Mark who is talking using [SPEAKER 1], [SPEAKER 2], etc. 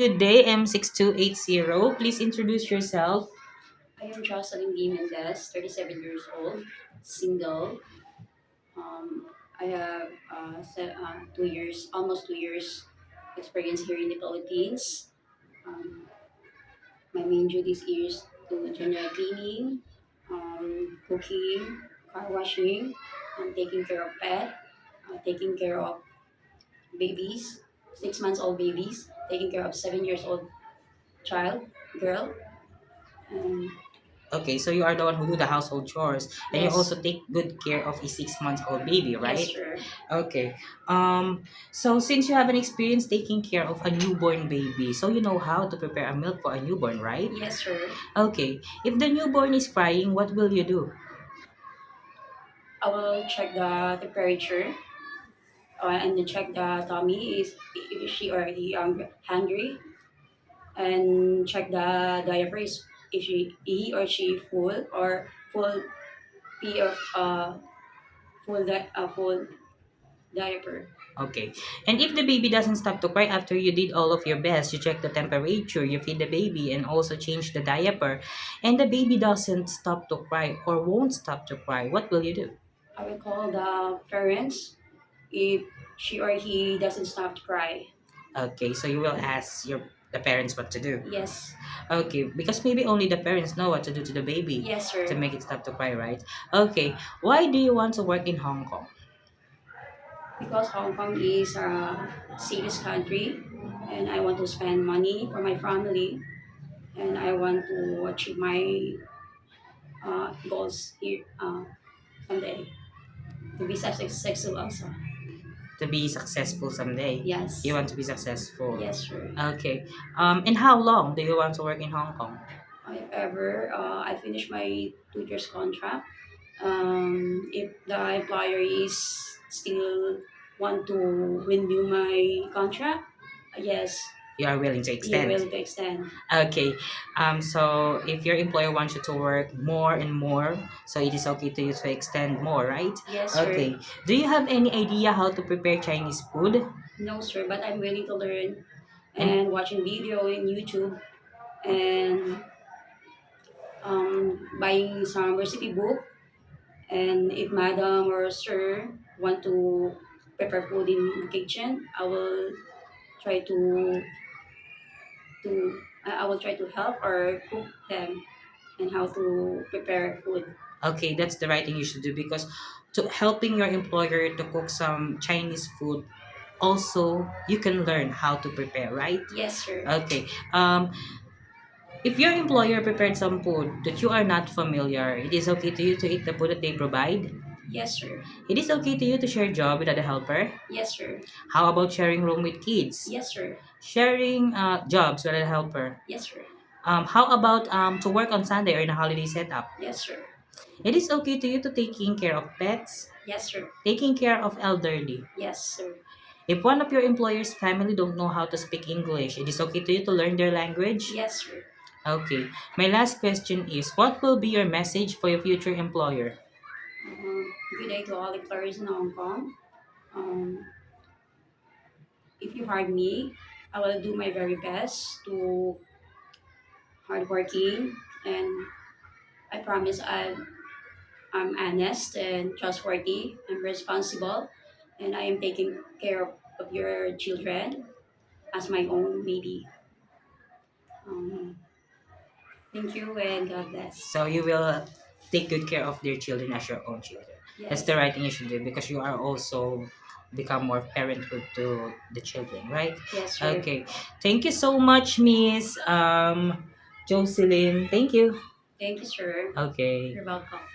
[SPEAKER 1] Good day, M6280. Please introduce yourself.
[SPEAKER 2] I am Jocelyn D. Mendez, 37 years old, single. I have 2 years, almost 2 years experience here in the Philippines. Um, my main duties is to general cleaning, cooking, car washing, taking care of pet, taking care of babies, 6 months old babies, taking care of 7 years old child, girl. And
[SPEAKER 1] Okay, so you are the one who do the household chores, and you
[SPEAKER 2] yes,
[SPEAKER 1] also take good care of a 6 months old baby,
[SPEAKER 2] yes,
[SPEAKER 1] right?
[SPEAKER 2] sir.
[SPEAKER 1] Okay. So since you have an experience taking care of a newborn baby, so you know how to prepare a milk for a newborn, right?
[SPEAKER 2] Yes, sir.
[SPEAKER 1] Okay. If the newborn is crying, what will you do?
[SPEAKER 2] I will check the temperature and then check the tummy is if she or he hungry and check the diaper is if he or she full or full pee of full diaper.
[SPEAKER 1] Okay. And if the baby doesn't stop to cry after you did all of your best, you check the temperature, you feed the baby, and also change the diaper, and the baby doesn't stop to cry or won't stop to cry, what will you do?
[SPEAKER 2] I will call the parents if she or he doesn't stop to cry.
[SPEAKER 1] Okay, so you will ask the parents what to do.
[SPEAKER 2] Yes,
[SPEAKER 1] Okay, because maybe only the parents know what to do to the baby
[SPEAKER 2] yes,
[SPEAKER 1] to
[SPEAKER 2] sir.
[SPEAKER 1] make it stop to cry, right? Okay, why do you want to work in Hong Kong?
[SPEAKER 2] Because Hong Kong is a safest country, and I want to spend money for my family, and I want to achieve my goals here someday to be successful also.
[SPEAKER 1] To be successful someday.
[SPEAKER 2] Yes,
[SPEAKER 1] You want to be successful.
[SPEAKER 2] yes, sure.
[SPEAKER 1] Okay. And how long do you want to work in Hong Kong?
[SPEAKER 2] If ever I finish my 2 years contract, if the employer is still want to renew my contract, yes,
[SPEAKER 1] You are willing to
[SPEAKER 2] you
[SPEAKER 1] extend.
[SPEAKER 2] will to extend.
[SPEAKER 1] Okay. So if your employer wants you to work more and more, so it is okay to you to extend more, right?
[SPEAKER 2] Yes, sir.
[SPEAKER 1] Okay. Do you have any idea how to prepare Chinese food?
[SPEAKER 2] No, sir, but I'm willing to learn
[SPEAKER 1] And
[SPEAKER 2] and watching video in YouTube and buying some recipe book. And if madam or sir want to prepare food in the kitchen, I will try I will try to help or cook them and how to prepare food.
[SPEAKER 1] okay, that's the right thing you should do because to helping your employer to cook some Chinese food, also you can learn how to prepare, right?
[SPEAKER 2] Yes, sir.
[SPEAKER 1] Okay. If your employer prepared some food that you are not familiar, it is okay to you to eat the food that they provide.
[SPEAKER 2] Yes, sir.
[SPEAKER 1] It is okay to you to share job without a helper.
[SPEAKER 2] Yes, sir.
[SPEAKER 1] How about sharing room with kids?
[SPEAKER 2] Yes, sir.
[SPEAKER 1] Sharing jobs without a helper.
[SPEAKER 2] Yes, sir.
[SPEAKER 1] How about to work on Sunday or in a holiday setup?
[SPEAKER 2] Yes, sir.
[SPEAKER 1] It is okay to you to taking care of pets,
[SPEAKER 2] Yes, sir.
[SPEAKER 1] taking care of elderly.
[SPEAKER 2] Yes, sir.
[SPEAKER 1] If one of your employer's family don't know how to speak English, it is okay to you to learn their language?
[SPEAKER 2] Yes, sir.
[SPEAKER 1] Okay. My last question is, what will be your message for your future employer?
[SPEAKER 2] Good day to all employers in Hong Kong. Um, if you hire me, I will do my very best to hardworking, and I promise I'm honest and trustworthy. I'm responsible, and I am taking care of your children as my own baby. Um, Thank you and God bless.
[SPEAKER 1] So you will take good care of their children as your own children. That's
[SPEAKER 2] Yes.
[SPEAKER 1] the right thing you should do because you are also become more parenthood to the children, right?
[SPEAKER 2] Yes, sir.
[SPEAKER 1] Okay. Thank you so much, Miss Jocelyn. Thank you.
[SPEAKER 2] Thank you, sir.
[SPEAKER 1] Okay.
[SPEAKER 2] You're welcome.